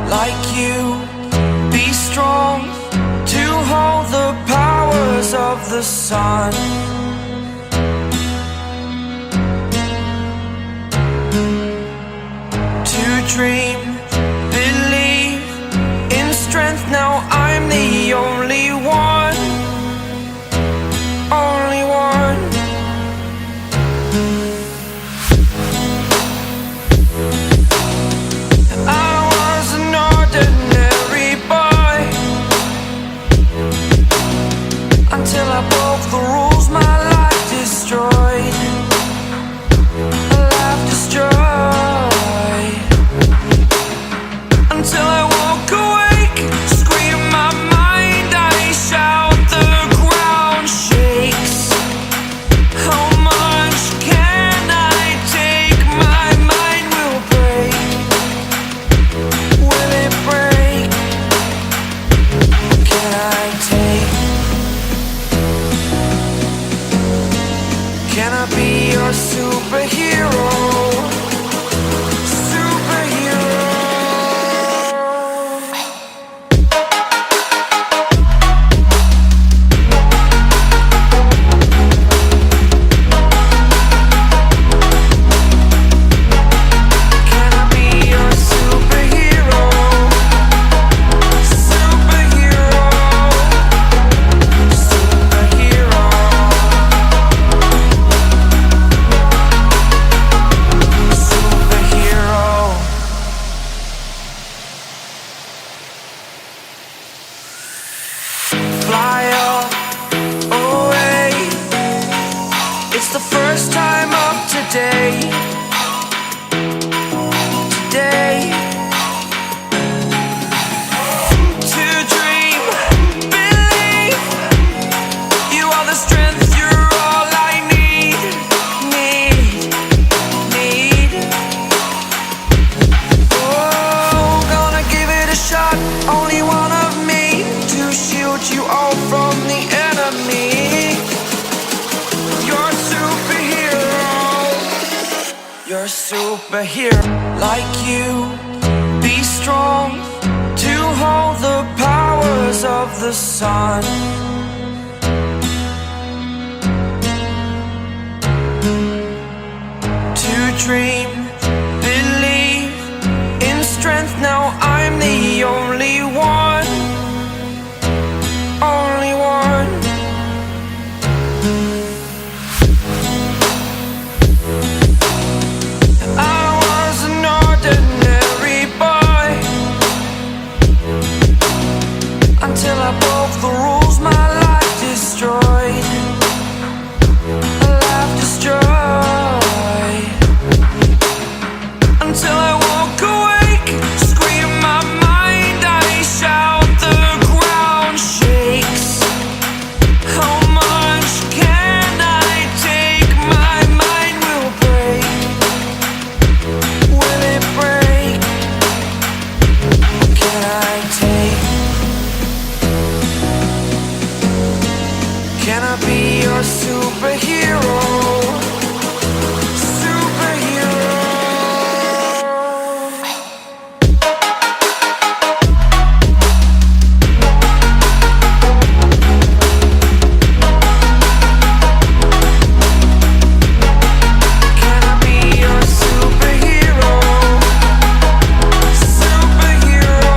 like you. Be strong to hold the powers of the sun. To dream, believe in strength. Now I'm the only one, only one. I was an ordinary boy until I broke the rules. My life destroyed, life destroyed. Until I woke awake, scream my mind, I shout, the ground shakes. How much can I take? My mind will break. Will it break? Can I take? Can I be your superhero? Superhero like you. Be strong to hold the powers of the sun. To dream, believe in strength. Now I'm the only one, only one. Until I broke the rules, my life destroyed, life destroyed. Until I woke awake, scream my mind, I shout, the ground shakes. How much can I take? My mind will break. Will it break? Can I take? Can I be your superhero? Superhero. Can I be your superhero? Superhero.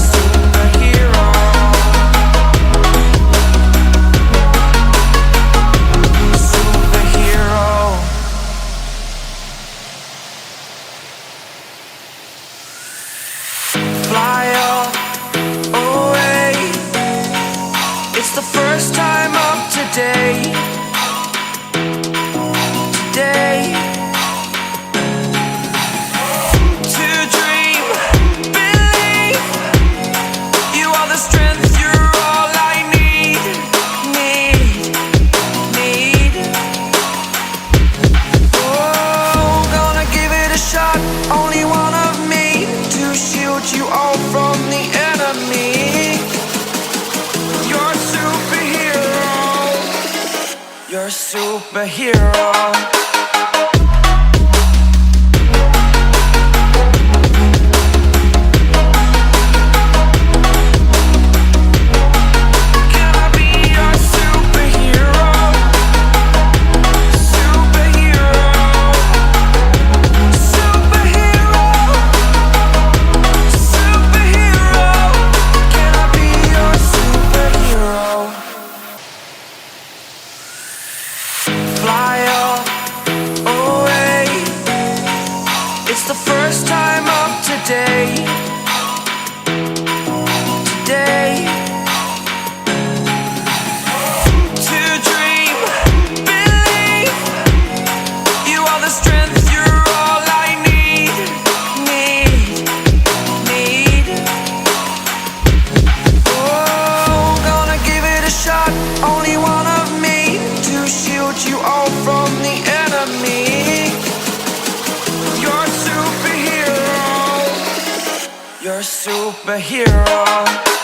Superhero. You're a superhero. It's the first time of today. Today. To dream, believe. You are the strength, you're all I need. Oh, gonna give it a shot. Only one of me to shield you all from the enemy. You're a superhero. You're a superhero.